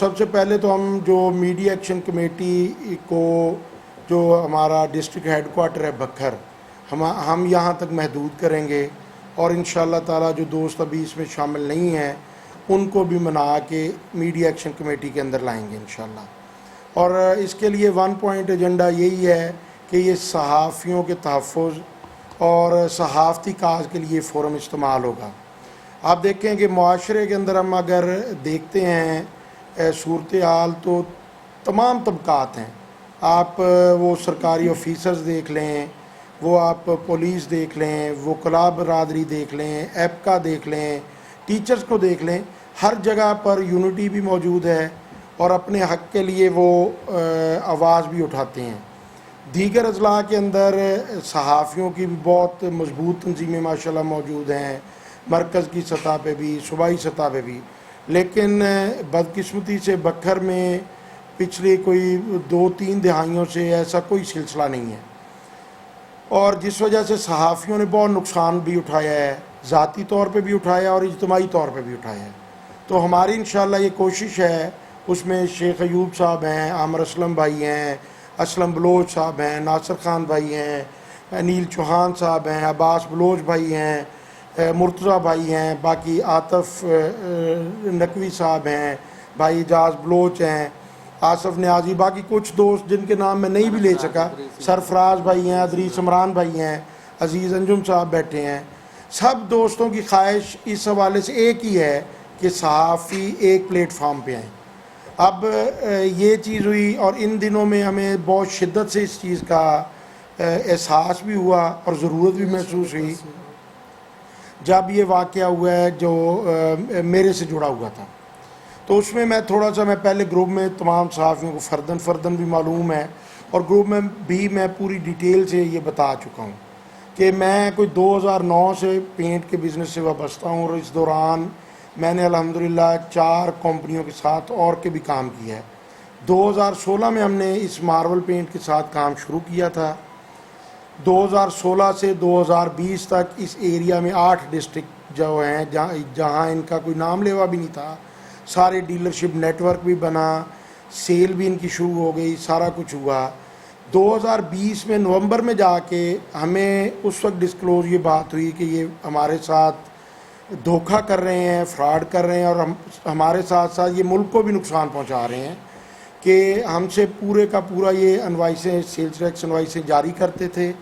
سب سے پہلے تو ہم جو میڈیا ایکشن کمیٹی کو جو ہمارا ڈسٹرکٹ ہیڈ کوارٹر ہے بکھر ہم یہاں تک محدود کریں گے اور انشاءاللہ تعالی جو دوست ابھی اس میں شامل نہیں ہیں ان کو بھی منا کے میڈیا ایکشن کمیٹی کے اندر لائیں گے انشاءاللہ۔ اور اس کے لیے 1 پوائنٹ ایجنڈا یہی ہے کہ یہ صحافیوں کے تحفظ اور صحافتی کاز کے لیے فورم استعمال ہوگا۔ آپ دیکھیں کہ معاشرے کے اندر ہم اگر دیکھتے ہیں صورتحال تو تمام طبقات ہیں، آپ وہ سرکاری آفیسرز دیکھ لیں، وہ آپ پولیس دیکھ لیں، وکلاء برادری دیکھ لیں، ایپکا دیکھ لیں، ٹیچرز کو دیکھ لیں، ہر جگہ پر یونٹی بھی موجود ہے اور اپنے حق کے لیے وہ آواز بھی اٹھاتے ہیں۔ دیگر اضلاع کے اندر صحافیوں کی بھی بہت مضبوط تنظیمیں ماشاءاللہ موجود ہیں، مرکز کی سطح پہ بھی، صوبائی سطح پہ بھی، لیکن بدقسمتی سے بکھر میں پچھلی کوئی 2-3 دہائیوں سے ایسا کوئی سلسلہ نہیں ہے، اور جس وجہ سے صحافیوں نے بہت نقصان بھی اٹھایا ہے، ذاتی طور پہ بھی اٹھایا اور اجتماعی طور پہ بھی اٹھایا ہے۔ تو ہماری انشاءاللہ یہ کوشش ہے، اس میں شیخ ایوب صاحب ہیں، عامر اسلم بھائی ہیں، اسلم بلوچ صاحب ہیں، ناصر خان بھائی ہیں، انیل چوہان صاحب ہیں، عباس بلوچ بھائی ہیں، مرتضیٰ بھائی ہیں، باقی عاطف نقوی صاحب ہیں، بھائی اعجاز بلوچ ہیں، آصف نیازی، باقی کچھ دوست جن کے نام میں نہیں بھی لے سکا، سرفراز بھائی ہیں، ادریس عمران بھائی ہیں، عزیز انجم صاحب بیٹھے ہیں۔ سب دوستوں کی خواہش اس حوالے سے ایک ہی ہے کہ صحافی ایک پلیٹ فارم پہ آئیں۔ اب یہ چیز ہوئی اور ان دنوں میں ہمیں بہت شدت سے اس چیز کا احساس بھی ہوا اور ضرورت بھی محسوس ہوئی جب یہ واقعہ ہوا ہے جو میرے سے جڑا ہوا تھا۔ تو اس میں تھوڑا سا پہلے گروپ میں تمام صحافیوں کو فردن بھی معلوم ہے، اور گروپ میں بھی میں پوری ڈیٹیل سے یہ بتا چکا ہوں کہ میں کوئی 2009 سے پینٹ کے بزنس سے وابستہ ہوں، اور اس دوران میں نے الحمدللہ 4 کمپنیوں کے ساتھ اور کے بھی کام کیا ہے۔ 2016 میں ہم نے اس مارول پینٹ کے ساتھ کام شروع کیا تھا۔ 2016 سے 2020 تک اس ایریا میں 8 ڈسٹرکٹ جو ہیں جہاں ان کا کوئی نام لیوا بھی نہیں تھا، سارے ڈیلرشپ نیٹ ورک بھی بنا، سیل بھی ان کی شروع ہو گئی، سارا کچھ ہوا۔ 2020 میں نومبر میں جا کے ہمیں اس وقت ڈسکلوز یہ بات ہوئی کہ یہ ہمارے ساتھ دھوکہ کر رہے ہیں، فراڈ کر رہے ہیں، اور ہمارے ساتھ ساتھ یہ ملک کو بھی نقصان پہنچا رہے ہیں کہ ہم سے پورے کا پورا یہ انوائسیں، سیلز ٹیکس انوائسیں جاری کرتے تھے،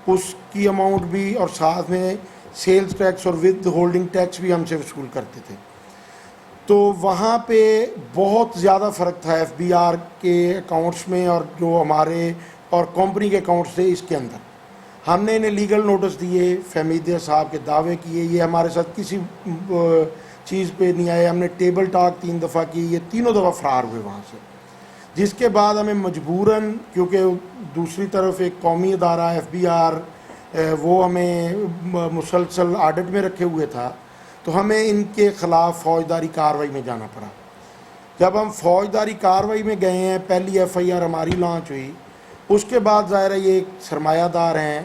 اس کی اماؤنٹ بھی، اور ساتھ میں سیلز ٹیکس اور ود ہولڈنگ ٹیکس بھی ہم سے وصول کرتے تھے۔ تو وہاں پہ بہت زیادہ فرق تھا ایف بی آر کے اکاؤنٹس میں اور جو ہمارے اور کمپنی کے اکاؤنٹس تھے اس کے اندر۔ ہم نے انہیں لیگل نوٹس دیے، فہمیدہ صاحب کے دعوے کیے، یہ ہمارے ساتھ کسی چیز پہ نہیں آئے، ہم نے ٹیبل ٹاک 3 دفعہ کی، یہ تینوں دفعہ فرار ہوئے وہاں سے، جس کے بعد ہمیں مجبوراً، کیونکہ دوسری طرف ایک قومی ادارہ ایف بی آر وہ ہمیں مسلسل آڈٹ میں رکھے ہوئے تھا، تو ہمیں ان کے خلاف فوجداری کارروائی میں جانا پڑا۔ جب ہم فوجداری کارروائی میں گئے ہیں، پہلی ایف آئی آر ہماری لانچ ہوئی، اس کے بعد ظاہر ہے یہ ایک سرمایہ دار ہیں،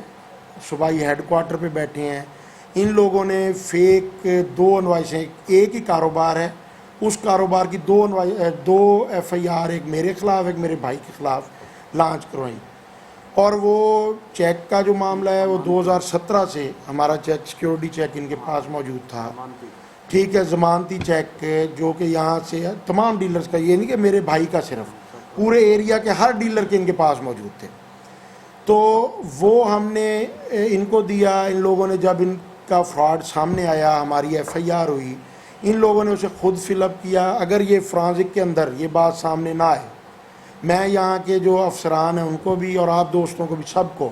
صوبائی ہیڈ کوارٹر پہ بیٹھے ہیں، ان لوگوں نے فیک 2 انوائسیں، ایک ہی کاروبار ہے، اس کاروبار کی 2 ایف آئی آر، ایک میرے خلاف ایک میرے بھائی کے خلاف لانچ کروائیں، اور وہ چیک کا جو معاملہ ہے وہ 2017 سے ہمارا چیک، سیکیورٹی چیک ان کے پاس موجود تھا، ٹھیک ہے، ضمانتی چیک جو کہ یہاں سے تمام ڈیلرز کا، یہ نہیں کہ میرے بھائی کا صرف، پورے ایریا کے ہر ڈیلر کے ان کے پاس موجود تھے۔ تو وہ ہم نے ان کو دیا، ان لوگوں نے جب ان کا فراڈ سامنے آیا، ہماری ایف آئی آر ہوئی، ان لوگوں نے اسے خود فل اپ کیا۔ اگر یہ فرانزک کے اندر یہ بات سامنے نہ آئے، میں یہاں کے جو افسران ہیں ان کو بھی اور آپ دوستوں کو بھی، سب کو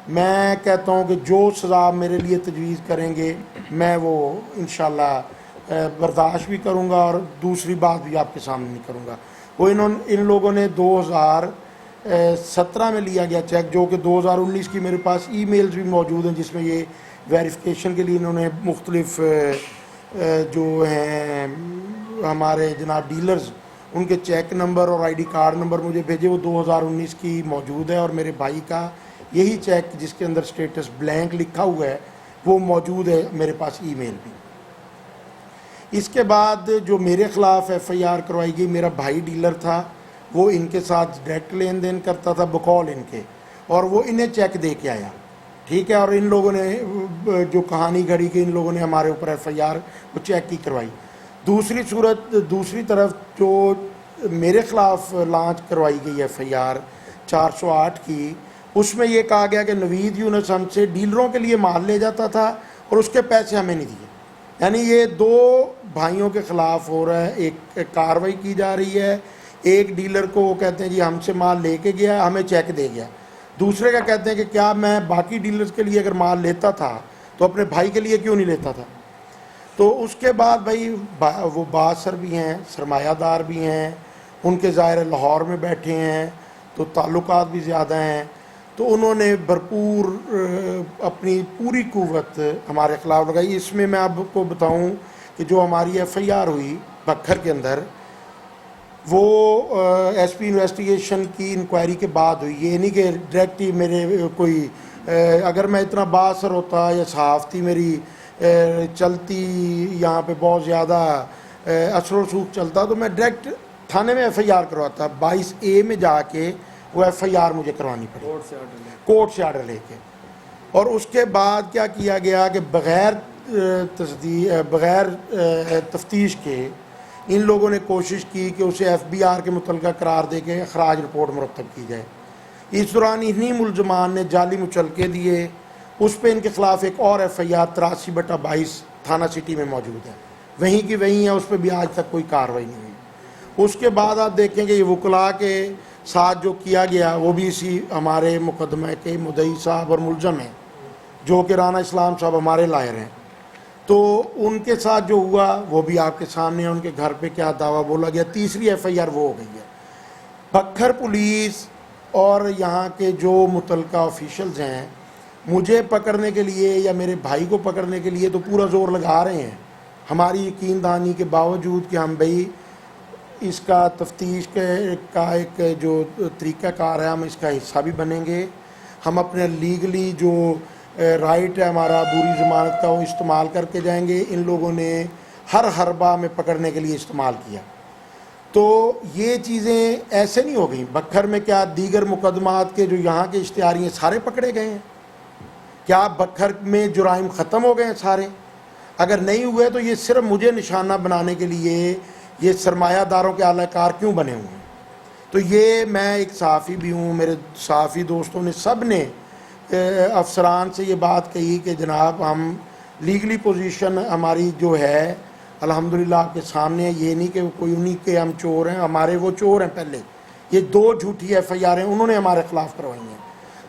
میں کہتا ہوں کہ جو سزا میرے لیے تجویز کریں گے میں وہ انشاءاللہ برداشت بھی کروں گا، اور دوسری بات بھی آپ کے سامنے نہیں کروں گا۔ وہ ان لوگوں نے 2017 میں لیا گیا چیک، جو کہ 2019 کی میرے پاس ای میلز بھی موجود ہیں جس میں یہ ویریفیکیشن کے لیے انہوں نے مختلف جو ہیں ہمارے جناب ڈیلرز، ان کے چیک نمبر اور آئی ڈی کارڈ نمبر مجھے بھیجے، وہ 2019 کی موجود ہے، اور میرے بھائی کا یہی چیک جس کے اندر سٹیٹس بلینک لکھا ہوا ہے وہ موجود ہے میرے پاس ای میل بھی۔ اس کے بعد جو میرے خلاف ایف آئی آر کروائی گئی، میرا بھائی ڈیلر تھا، وہ ان کے ساتھ ڈائریکٹ لین دین کرتا تھا بقول ان کے، اور وہ انہیں چیک دے کے آیا، ٹھیک ہے، اور ان لوگوں نے جو کہانی گھڑی کہ ان لوگوں نے ہمارے اوپر ایف آئی آر وہ چیک کی کروائی۔ دوسری طرف جو میرے خلاف لانچ کروائی گئی ایف آئی آر 408 کی، اس میں یہ کہا گیا کہ نوید یونس ہم سے ڈیلروں کے لیے مال لے جاتا تھا اور اس کے پیسے ہمیں نہیں دیے۔ یعنی یہ دو بھائیوں کے خلاف ہو رہا ہے، ایک کارروائی کی جا رہی ہے، ایک ڈیلر کو وہ کہتے ہیں جی ہم سے مال لے کے گیا، ہمیں چیک دے گیا، دوسرے کا کہتے ہیں کہ کیا میں باقی ڈیلرز کے لیے اگر مال لیتا تھا تو اپنے بھائی کے لیے کیوں نہیں لیتا تھا۔ تو اس کے بعد بھائی وہ بااثر بھی ہیں، سرمایہ دار بھی ہیں، ان کے ظاہر لاہور میں بیٹھے ہیں تو تعلقات بھی زیادہ ہیں، تو انہوں نے بھرپور اپنی پوری قوت ہمارے خلاف لگائی۔ اس میں آپ کو بتاؤں کہ جو ہماری ایف آئی آر ہوئی بکھر کے اندر، وہ ایس پی انویسٹیگیشن کی انکوائری کے بعد ہوئی، یہ نہیں کہ ڈائریکٹ ہی میرے کوئی اگر میں اتنا بااثر ہوتا یا صحافتی میری چلتی یہاں پہ بہت زیادہ اثر و رسوخ چلتا تو میں ڈائریکٹ تھانے میں ایف آئی آر کرواتا، 22A میں جا کے وہ ایف آئی آر مجھے کروانی پڑی کورٹ سے آرڈر لے کے۔ اور اس کے بعد کیا کیا گیا کہ بغیر تفتیش کے ان لوگوں نے کوشش کی کہ اسے ایف بی آر کے متعلقہ قرار دے کے اخراج رپورٹ مرتب کی جائے۔ اس دوران انہی ملزمان نے جعلی مچلقے دیے، اس پہ ان کے خلاف ایک اور ایف آئی آر 83/22 تھانہ سٹی میں موجود ہے، وہیں کی وہیں ہے، اس پہ بھی آج تک کوئی کارروائی نہیں ہوئی۔ اس کے بعد آپ دیکھیں کہ یہ وکلاء کے ساتھ جو کیا گیا وہ بھی اسی ہمارے مقدمہ کے مدعی صاحب اور ملزم ہیں، جو کہ رانا اسلام صاحب ہمارے لائر ہیں، تو ان کے ساتھ جو ہوا وہ بھی آپ کے سامنے ہے، ان کے گھر پہ کیا دعویٰ بولا گیا۔ تیسری ایف آئی آر وہ ہو گئی ہے۔ بکھر پولیس اور یہاں کے جو متعلقہ آفیشلز ہیں مجھے پکڑنے کے لیے یا میرے بھائی کو پکڑنے کے لیے تو پورا زور لگا رہے ہیں، ہماری یقین دہانی کے باوجود کہ ہم بھئی اس کا تفتیش کا ایک جو طریقہ کار ہے ہم اس کا حصہ بھی بنیں گے، ہم اپنے لیگلی جو رائٹ ہے ہمارا بوری ضمانت کا وہ استعمال کر کے جائیں گے۔ ان لوگوں نے ہر حربہ میں پکڑنے کے لیے استعمال کیا، تو یہ چیزیں ایسے نہیں ہو گئیں۔ بکھر میں کیا دیگر مقدمات کے جو یہاں کے اشتہاری ہیں سارے پکڑے گئے ہیں؟ کیا بکھر میں جرائم ختم ہو گئے ہیں سارے؟ اگر نہیں ہوئے تو یہ صرف مجھے نشانہ بنانے کے لیے یہ سرمایہ داروں کے اعلی کار کیوں بنے ہوئے ہیں؟ تو یہ میں ایک صحافی بھی ہوں، میرے صحافی دوستوں نے سب نے افسران سے یہ بات کہی کہ جناب ہم لیگلی پوزیشن ہماری جو ہے الحمدللہ آپ کے سامنے ہے، یہ نہیں کہ کوئی انہی کے ہم چور ہیں، ہمارے وہ چور ہیں پہلے، یہ 2 جھوٹی ایف آئی آر ہیں انہوں نے ہمارے خلاف کروائی ہیں۔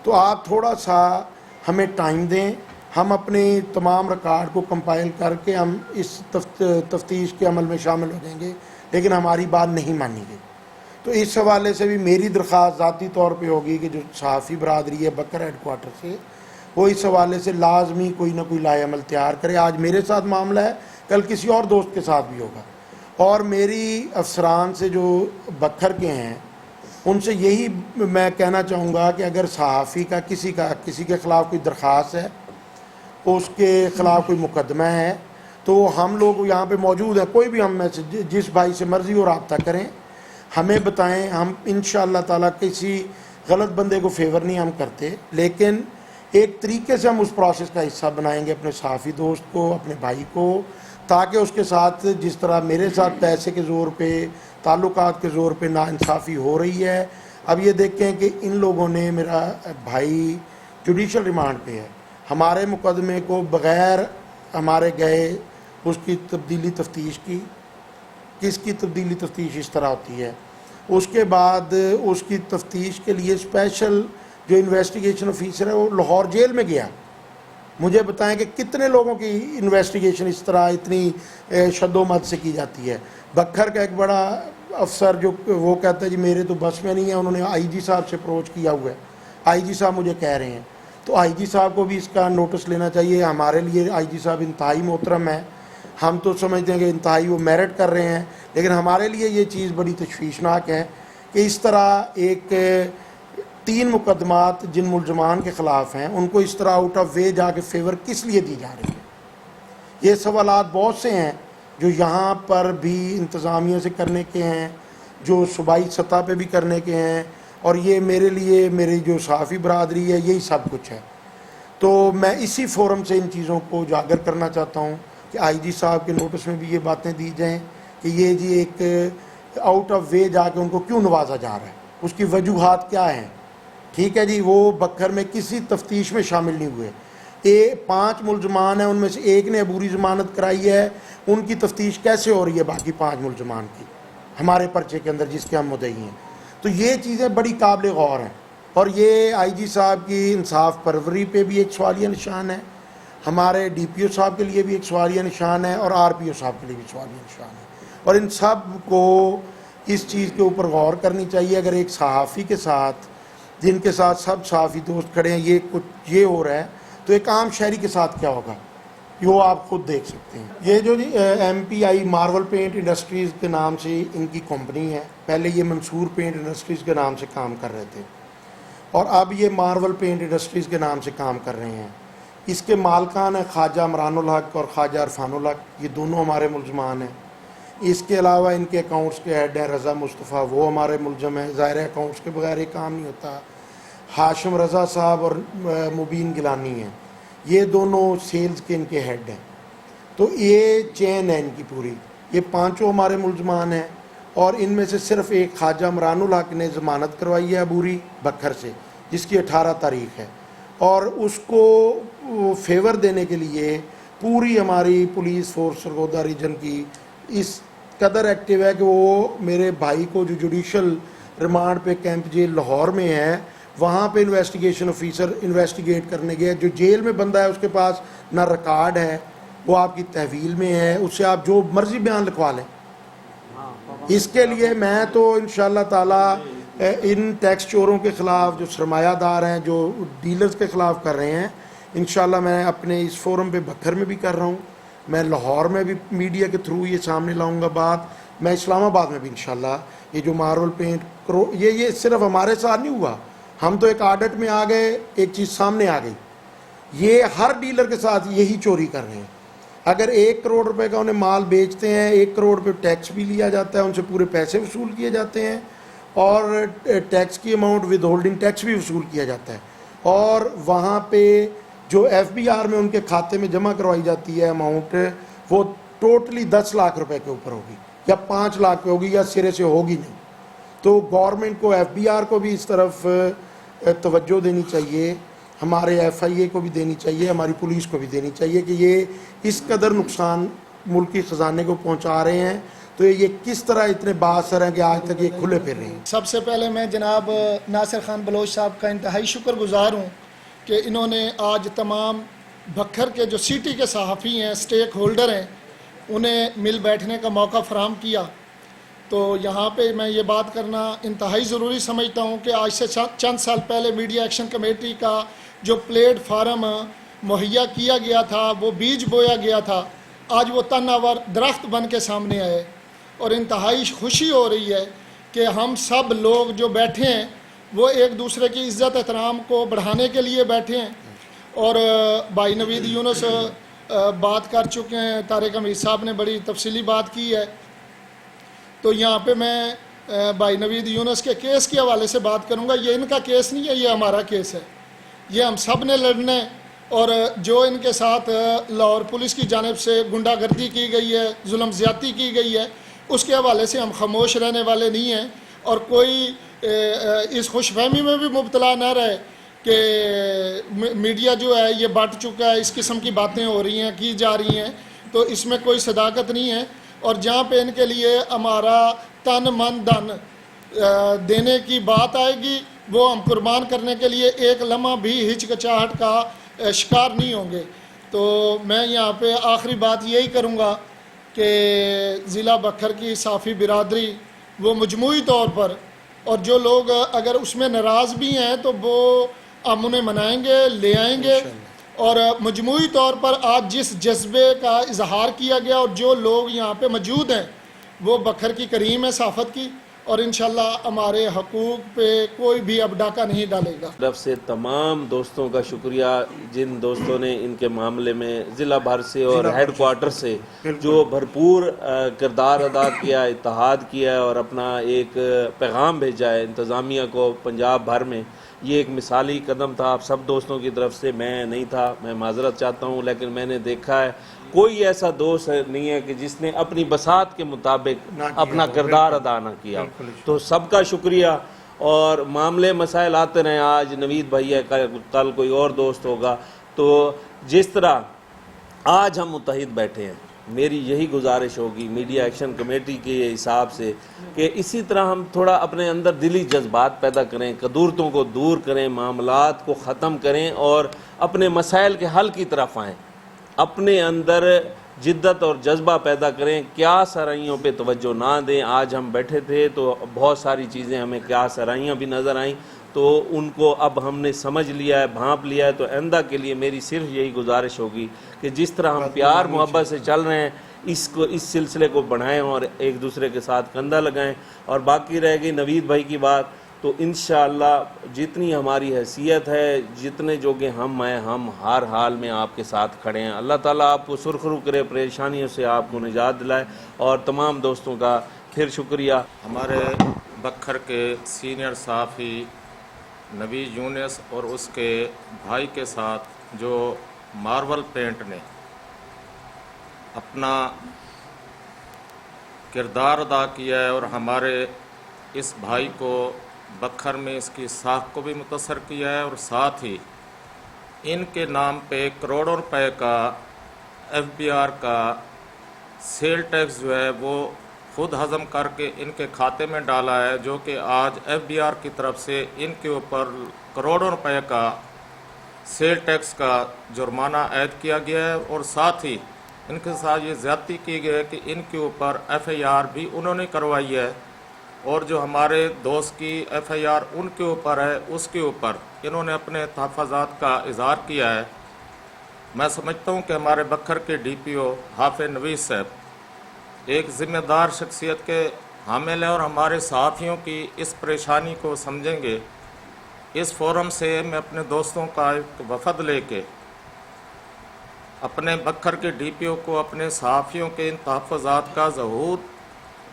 تو آپ تھوڑا سا ہمیں ٹائم دیں، ہم اپنے تمام ریکارڈ کو کمپائل کر کے ہم اس تفتیش کے عمل میں شامل ہو جائیں گے، لیکن ہماری بات نہیں مانی گئی۔ تو اس حوالے سے بھی میری درخواست ذاتی طور پہ ہوگی کہ جو صحافی برادری ہے بکر ہیڈ کوارٹر سے، وہ اس حوالے سے لازمی کوئی نہ کوئی لائحہ عمل تیار کرے۔ آج میرے ساتھ معاملہ ہے، کل کسی اور دوست کے ساتھ بھی ہوگا، اور میری افسران سے جو بکھر کے ہیں ان سے یہی میں کہنا چاہوں گا کہ اگر صحافی کا کسی کے خلاف کوئی درخواست ہے، اس کے خلاف کوئی مقدمہ ہے، تو ہم لوگ یہاں پہ موجود ہیں، کوئی بھی ہم میں سے جس بھائی سے مرضی وہ رابطہ کریں، ہمیں بتائیں، ہم انشاءاللہ تعالیٰ کسی غلط بندے کو فیور نہیں ہم کرتے، لیکن ایک طریقے سے ہم اس پروسیس کا حصہ بنائیں گے اپنے صحافی دوست کو، اپنے بھائی کو، تاکہ اس کے ساتھ جس طرح میرے ساتھ پیسے کے زور پہ، تعلقات کے زور پہ ناانصافی ہو رہی ہے۔ اب یہ دیکھیں کہ ان لوگوں نے، میرا بھائی جوڈیشل ریمانڈ پہ ہے، ہمارے مقدمے کو بغیر ہمارے گئے اس کی تبدیلی تفتیش کی۔ کس کی تبدیلی تفتیش اس طرح ہوتی ہے؟ اس کے بعد اس کی تفتیش کے لیے اسپیشل جو انویسٹیگیشن آفیسر ہے وہ لاہور جیل میں گیا۔ مجھے بتائیں کہ کتنے لوگوں کی انویسٹیگیشن اس طرح اتنی شد و مد سے کی جاتی ہے۔ بکھر کا ایک بڑا افسر جو وہ کہتا ہے جی میرے تو بس میں نہیں ہے، انہوں نے آئی جی صاحب سے اپروچ کیا ہوا ہے، آئی جی صاحب مجھے کہہ رہے ہیں، تو آئی جی صاحب کو بھی اس کا نوٹس لینا چاہیے۔ ہمارے لیے آئی جی صاحب انتہائی محترم ہے، ہم تو سمجھتے ہیں کہ انتہائی وہ میرٹ کر رہے ہیں، لیکن ہمارے لیے یہ چیز بڑی تشویشناک ہے کہ اس طرح ایک 3 مقدمات جن ملزمان کے خلاف ہیں ان کو اس طرح آؤٹ آف وے جا کے فیور کس لیے دی جا رہی ہے۔ یہ سوالات بہت سے ہیں جو یہاں پر بھی انتظامیہ سے کرنے کے ہیں، جو صوبائی سطح پہ بھی کرنے کے ہیں، اور یہ میرے لیے میری جو صحافی برادری ہے یہی سب کچھ ہے۔ تو میں اسی فورم سے ان چیزوں کو اجاگر کرنا چاہتا ہوں کہ آئی جی صاحب کے نوٹس میں بھی یہ باتیں دی جائیں کہ یہ جی ایک آؤٹ آف وے جا کے ان کو کیوں نوازا جا رہا ہے، اس کی وجوہات کیا ہیں۔ ٹھیک ہے جی، وہ بکھر میں کسی تفتیش میں شامل نہیں ہوئے، 5 ملزمان ہیں، ان میں سے ایک نے عبوری ضمانت کرائی ہے، ان کی تفتیش کیسے ہو رہی ہے باقی 5 ملزمان کی ہمارے پرچے کے اندر جس کے ہم مدعی ہیں؟ تو یہ چیزیں بڑی قابل غور ہیں، اور یہ آئی جی صاحب کی انصاف پروری پہ بھی ایک سوالیہ نشان ہے، ہمارے ڈی پی او صاحب کے لیے بھی ایک سوالیہ نشان ہے، اور آر پی او صاحب کے لیے بھی سوالیہ نشان ہے، اور ان سب کو اس چیز کے اوپر غور کرنی چاہیے۔ اگر ایک صحافی کے ساتھ، جن کے ساتھ سب صحافی دوست کھڑے ہیں، یہ ہو رہا ہے، تو ایک عام شہری کے ساتھ کیا ہوگا، وہ آپ خود دیکھ سکتے ہیں۔ یہ جو ایم پی آئی مارول پینٹ انڈسٹریز کے نام سے ان کی کمپنی ہے، پہلے یہ منصور پینٹ انڈسٹریز کے نام سے کام کر رہے تھے، اور اب یہ مارول پینٹ انڈسٹریز کے نام سے کام کر رہے ہیں۔ اس کے مالکان ہیں خواجہ عمران الحق اور خواجہ عرفان الحق، یہ دونوں ہمارے ملزمان ہیں۔ اس کے علاوہ ان کے اکاؤنٹس کے ہیڈ ہیں رضا مصطفیٰ، وہ ہمارے ملزم ہیں، ظاہر ہے اکاؤنٹس کے بغیر یہ کام نہیں ہوتا۔ ہاشم رضا صاحب اور مبین گیلانی ہیں، یہ دونوں سیلز کے ان کے ہیڈ ہیں۔ تو یہ چین ہے ان کی پوری، یہ 5 ہمارے ملزمان ہیں، اور ان میں سے صرف ایک خواجہ عمران الحق نے ضمانت کروائی ہے عبوری بکھر سے، جس کی 18 تاریخ ہے، اور اس کو فیور دینے کے لیے پوری ہماری پولیس فورس سرگودا ریجن کی اس قدر ایکٹیو ہے کہ وہ میرے بھائی کو جو جوڈیشل ریمانڈ پہ کیمپ جیل لاہور میں ہے، وہاں پہ انویسٹیگیشن آفیسر انویسٹیگیٹ کرنے گیا۔ جو جیل میں بندہ ہے اس کے پاس نہ ریکارڈ ہے، وہ آپ کی تحویل میں ہے، اس سے آپ جو مرضی بیان لکھوا لیں۔ اس کے لیے میں تو انشاءاللہ تعالی ان ٹیکس چوروں کے خلاف، جو سرمایہ دار ہیں، جو ڈیلرز کے خلاف کر رہے ہیں، انشاءاللہ میں اپنے اس فورم پہ بکھر میں بھی کر رہا ہوں، میں لاہور میں بھی میڈیا کے تھرو یہ سامنے لاؤں گا بات، میں اسلام آباد میں بھی انشاءاللہ یہ جو مارول پینٹ یہ صرف ہمارے ساتھ نہیں ہوا، ہم تو ایک آڈٹ میں آ گئے، ایک چیز سامنے آ گئی، یہ ہر ڈیلر کے ساتھ یہی چوری کر رہے ہیں۔ اگر 1 کروڑ روپے کا انہیں مال بیچتے ہیں، 1 کروڑ پہ ٹیکس بھی لیا جاتا ہے، ان سے پورے پیسے وصول کیے جاتے ہیں، اور ٹیکس کی اماؤنٹ ود ہولڈنگ ٹیکس بھی وصول کیا جاتا ہے، اور وہاں پہ جو ایف بی آر میں ان کے کھاتے میں جمع کروائی جاتی ہے اماؤنٹ، وہ ٹوٹلی 10 لاکھ روپے کے اوپر ہوگی، یا 5 لاکھ پہ ہوگی، یا سرے سے ہوگی نہیں۔ تو گورنمنٹ کو، ایف بی آر کو بھی اس طرف توجہ دینی چاہیے، ہمارے ایف آئی اے کو بھی دینی چاہیے، ہماری پولیس کو بھی دینی چاہیے کہ یہ اس قدر نقصان ملکی خزانے کو پہنچا رہے ہیں، تو یہ کس طرح اتنے بااثر ہیں کہ آج تک یہ کھلے پھر رہے ہیں۔ سب سے پہلے میں جناب ناصر خان بلوچ صاحب کا انتہائی شکر گزار ہوں کہ انہوں نے آج تمام بکھر کے جو سٹی کے صحافی ہیں، سٹیک ہولڈر ہیں، انہیں مل بیٹھنے کا موقع فراہم کیا۔ تو یہاں پہ میں یہ بات کرنا انتہائی ضروری سمجھتا ہوں کہ آج سے چند سال پہلے میڈیا ایکشن کمیٹی کا جو پلیٹ فارم مہیا کیا گیا تھا، وہ بیج بویا گیا تھا، آج وہ تناور درخت بن کے سامنے آئے، اور انتہائی خوشی ہو رہی ہے کہ ہم سب لوگ جو بیٹھے ہیں وہ ایک دوسرے کی عزت احترام کو بڑھانے کے لیے بیٹھے ہیں۔ اور بھائی نوید یونس بات کر چکے ہیں، طارق امیر صاحب نے بڑی تفصیلی بات کی ہے، تو یہاں پہ میں بھائی نوید یونس کے کیس کے حوالے سے بات کروں گا۔ یہ ان کا کیس نہیں ہے، یہ ہمارا کیس ہے، یہ ہم سب نے لڑنا ہے، اور جو ان کے ساتھ لاہور پولیس کی جانب سے غنڈہ گردی کی گئی ہے، ظلم زیادتی کی گئی ہے، اس کے حوالے سے ہم خاموش رہنے والے نہیں ہیں، اور کوئی اس خوش فہمی میں بھی مبتلا نہ رہے کہ میڈیا جو ہے یہ بٹ چکا ہے، اس قسم کی باتیں ہو رہی ہیں، کی جا رہی ہیں، تو اس میں کوئی صداقت نہیں ہے۔ اور جہاں پہ ان کے لیے ہمارا تن من دھن دینے کی بات آئے گی، وہ ہم قربان کرنے کے لیے ایک لمحہ بھی ہچکچاہٹ کا شکار نہیں ہوں گے۔ تو میں یہاں پہ آخری بات یہی کروں گا کہ ضلع بکھر کی صحافی برادری وہ مجموعی طور پر، اور جو لوگ اگر اس میں ناراض بھی ہیں تو وہ ہم انہیں منائیں گے، لے آئیں گے، اور مجموعی طور پر آج جس جذبے کا اظہار کیا گیا، اور جو لوگ یہاں پہ موجود ہیں وہ بکھر کی کریم ہے صحافت کی، اور انشاءاللہ ہمارے حقوق پہ کوئی بھی اب ڈاکہ نہیں ڈالے گا۔ طرف سے تمام دوستوں کا شکریہ جن دوستوں نے ان کے معاملے میں ضلع بھر سے اور ہیڈ کوارٹر سے جو بھرپور کردار ادا کیا، اتحاد کیا اور اپنا ایک پیغام بھیجا ہے انتظامیہ کو پنجاب بھر میں۔ یہ ایک مثالی قدم تھا آپ سب دوستوں کی طرف سے، میں نہیں تھا، میں معذرت چاہتا ہوں، لیکن میں نے دیکھا ہے کوئی ایسا دوست نہیں ہے کہ جس نے اپنی بساط کے مطابق اپنا کردار ادا نہ کیا۔ تو سب کا شکریہ، اور معاملے مسائل آتے رہے، آج نوید بھائی ہے، کل کوئی اور دوست ہوگا، تو جس طرح آج ہم متحد بیٹھے ہیں، میری یہی گزارش ہوگی میڈیا ایکشن کمیٹی کے حساب سے کہ اسی طرح ہم تھوڑا اپنے اندر دلی جذبات پیدا کریں، قدورتوں کو دور کریں، معاملات کو ختم کریں اور اپنے مسائل کے حل کی طرف آئیں، اپنے اندر جدت اور جذبہ پیدا کریں، کیا سرائیوں پہ توجہ نہ دیں۔ آج ہم بیٹھے تھے تو بہت ساری چیزیں ہمیں کیا سرائیاں بھی نظر آئیں، تو ان کو اب ہم نے سمجھ لیا ہے، بھانپ لیا ہے، تو آئندہ کے لیے میری صرف یہی گزارش ہوگی کہ جس طرح ہم پیار محبت سے چل رہے ہیں اس سلسلے کو بڑھائیں اور ایک دوسرے کے ساتھ کندھا لگائیں۔ اور باقی رہ گئی نوید بھائی کی بات، تو انشاءاللہ جتنی ہماری حیثیت ہے، جتنے جوگے ہم ہیں، ہم ہر حال میں آپ کے ساتھ کھڑے ہیں۔ اللہ تعالیٰ آپ کو سرخرو کرے، پریشانیوں سے آپ کو نجات دلائے، اور تمام دوستوں کا پھر شکریہ۔ ہمارے بکھر کے سینئر صحافی نوید یونس اور اس کے بھائی کے ساتھ جو مارول پینٹ نے اپنا کردار ادا کیا ہے اور ہمارے اس بھائی کو بکھر میں اس کی ساکھ کو بھی متاثر کیا ہے، اور ساتھ ہی ان کے نام پہ کروڑوں روپے کا ایف بی آر کا سیل ٹیکس جو ہے وہ خود ہضم کر کے ان کے کھاتے میں ڈالا ہے، جو کہ آج ایف بی آر کی طرف سے ان کے اوپر کروڑوں روپے کا سیل ٹیکس کا جرمانہ عائد کیا گیا ہے، اور ساتھ ہی ان کے ساتھ یہ زیادتی کی گئی ہے کہ ان کے اوپر ایف آئی آر بھی انہوں نے کروائی ہے، اور جو ہمارے دوست کی ایف آئی آر ان کے اوپر ہے اس کے اوپر انہوں نے اپنے تحفظات کا اظہار کیا ہے۔ میں سمجھتا ہوں کہ ہمارے بکھر کے ڈی پی او حافظ نوید صاحب ایک ذمہ دار شخصیت کے حامل ہیں، اور ہمارے صحافیوں کی اس پریشانی کو سمجھیں گے۔ اس فورم سے میں اپنے دوستوں کا ایک وفد لے کے اپنے بکھر کے ڈی پی او کو اپنے صحافیوں کے ان تحفظات کا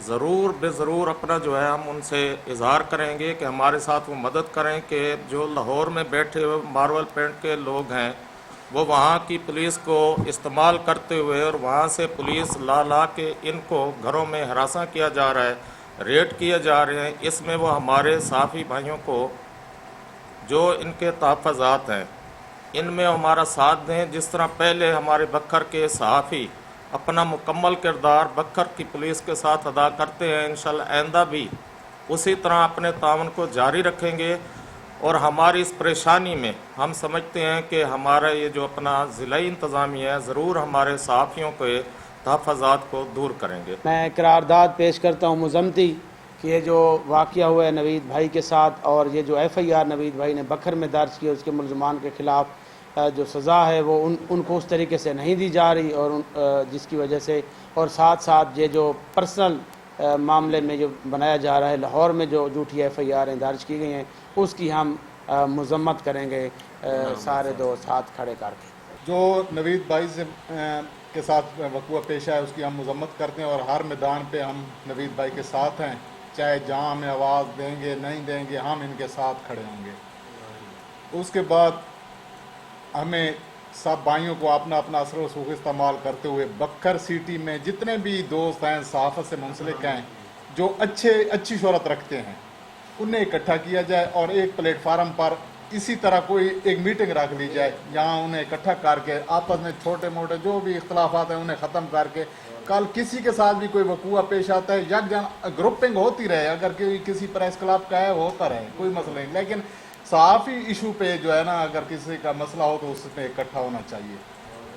ضرور بے ضرور اپنا جو ہے ہم ان سے اظہار کریں گے کہ ہمارے ساتھ وہ مدد کریں کہ جو لاہور میں بیٹھے ہوئے مارول پینٹ کے لوگ ہیں وہ وہاں کی پولیس کو استعمال کرتے ہوئے اور وہاں سے پولیس لا کے ان کو گھروں میں ہراساں کیا جا رہا ہے، ریڈ کیے جا رہے ہیں، اس میں وہ ہمارے صحافی بھائیوں کو جو ان کے تحفظات ہیں ان میں ہمارا ساتھ دیں، جس طرح پہلے ہمارے بکھر کے صحافی اپنا مکمل کردار بکھر کی پولیس کے ساتھ ادا کرتے ہیں، انشاءاللہ آئندہ بھی اسی طرح اپنے تعاون کو جاری رکھیں گے، اور ہماری اس پریشانی میں ہم سمجھتے ہیں کہ ہمارا یہ جو اپنا ضلعی انتظامیہ ہے ضرور ہمارے صحافیوں کے تحفظات کو دور کریں گے۔ میں قرارداد پیش کرتا ہوں مذمتی کہ یہ جو واقعہ ہوا ہے نوید بھائی کے ساتھ، اور یہ جو ایف آئی آر نوید بھائی نے بکھر میں درج کی اس کے ملزمان کے خلاف جو سزا ہے وہ ان کو اس طریقے سے نہیں دی جا رہی، اور جس کی وجہ سے، اور ساتھ ساتھ یہ جو پرسنل معاملے میں جو بنایا جا رہا ہے، لاہور میں جو جھوٹی ایف آئی آریں درج کی گئی ہیں اس کی ہم مذمت کریں گے سارے دوست ہاتھ کھڑے کر کے۔ جو نوید بھائی کے ساتھ وقوع پیش ہے اس کی ہم مذمت کرتے ہیں، اور ہر میدان پہ ہم نوید بھائی کے ساتھ ہیں، چاہے جہاں ہمیں آواز دیں گے نہیں دیں گے ہم ان کے ساتھ کھڑے ہوں گے۔ اس کے بعد ہمیں سب بھائیوں کو اپنا اپنا اثر و رسوخ استعمال کرتے ہوئے بکھر سٹی میں جتنے بھی دوست ہیں صحافت سے منسلک ہیں جو اچھی شہرت رکھتے ہیں انہیں اکٹھا کیا جائے، اور ایک پلیٹ فارم پر اسی طرح کوئی ایک میٹنگ رکھ لی جائے جہاں انہیں اکٹھا کر کے آپس میں چھوٹے موٹے جو بھی اختلافات ہیں انہیں ختم کر کے کل کسی کے ساتھ بھی کوئی وقوع پیش آتا ہے یکجا گروپنگ ہوتی رہے، اگر کسی پریس کلب کا ہے ہوتا رہے، کوئی مسئلہ نہیں، لیکن صحافی ایشو پہ جو ہے نا اگر کسی کا مسئلہ ہو تو اس پہ اکٹھا ہونا چاہیے۔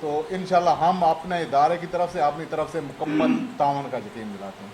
تو انشاءاللہ ہم اپنے ادارے کی طرف سے اپنی طرف سے مکمل تعاون کا یقین دلاتے ہیں۔